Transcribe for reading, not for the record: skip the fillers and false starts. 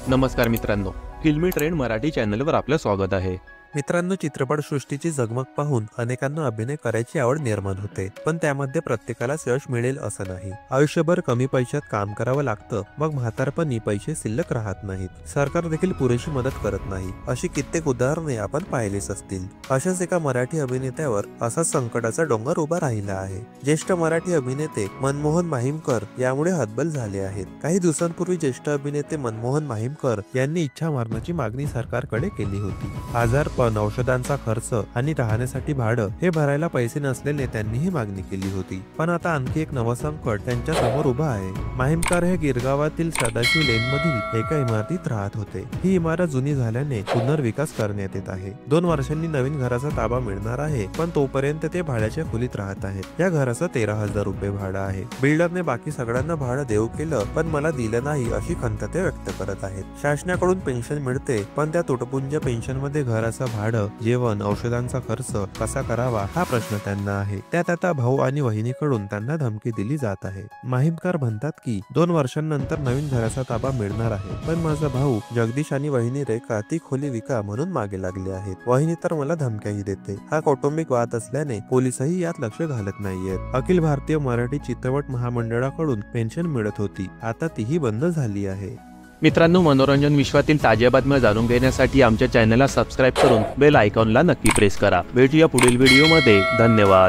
नमस्कार मित्रांनो, फिल्मी ट्रेंड मराठी चॅनलवर आपलं स्वागत आहे। मित्रांनो, चित्रपटसृष्टीची झगमग पाहून अनेकांना अभिनय करायची आवड निर्माण होते, पण त्यामध्ये प्रत्येकालाच यश मिळेल असं नाही। आयुष्यभर कमी पैशात काम करावं लागतं, मग म्हातारपणी पैसे शिल्लक राहत नाहीत, सरकार देखील पुरेशी मदत करत नाही, अशी कित्येक उदाहरणे आपण पाहिलीच असतील। अशाच एका मराठी अभिनेत्यावर असाच संकटाचा डोंगर उभा राहिला आहे। ज्येष्ठ मराठी अभिनेते मनमोहन माहीमकर यामुळे हतबल झाले आहेत। काही दिवसांपूर्वी ज्येष्ठ अभिनेते मनमोहन माहीमकर यांनी इच्छा मरणाची मागणी सरकारकडे केली होती। आजारपण, औषधांचा खर्च आणि राहण्यासाठी भाडं हे भरायला पैसे नसलेले त्यांनी ही मागणी केली होती। पण आता आणखी एक नवं संकट त्यांच्या समोर उभं आहे। माहीमकर हे गिरगावातील सदाशिव लेन मधील एका इमारतीत राहत होते। ही इमारत जुनी झाल्याने पुनर्विकास करण्यात येत आहे। 2 वर्षांनी नवीन घराचा ताबा मिळणार आहे, पण तोपर्यंत ते भाड्याच्या खोलीत राहत आहेत। या घराचं 13,000 रुपये भाडं आहे। बिल्डरने बाकी सगळ्यांना भाडं देऊ केलं, पण मला दिलं नाही अशी खंत ते व्यक्त करत आहेत। शासनाकडून पेन्शन मिळते, पण त्या तुटपुंज पेन्शन मध्ये घराचं भाडं, जेवण, औषधांचा खर्च कसा करावा हा प्रश्न त्यांना आहे। त्यात आता भाऊ आणि वहिनीकडून त्यांना धमकी दिली जात आहे। माहीमकर म्हणतात की 2 वर्षांनंतर नवीन घराचा ताबा मिळणार आहे, पण माझा भाऊ जगदीश आणि वहिनी रेखा ती खोली विका म्हणून मागे लागले आहेत। वहिनी तर मला धमक्याही देते। हा कौटुंबिक वाद असल्याने पोलिसही यात लक्ष घालत नाहीयेत। अखिल भारतीय मराठी चित्रपट महामंडळाकडून पेन्शन मिळत होती, आता तीही बंद झाली आहे। मित्रांनो, मनोरंजन विश्वातील ताज्या बातम्या जाणून घेण्यासाठी आमच्या चॅनलला सबस्क्राईब करून बेल आयकॉनला नक्की प्रेस करा। भेटूया पुढील व्हिडिओमध्ये। धन्यवाद।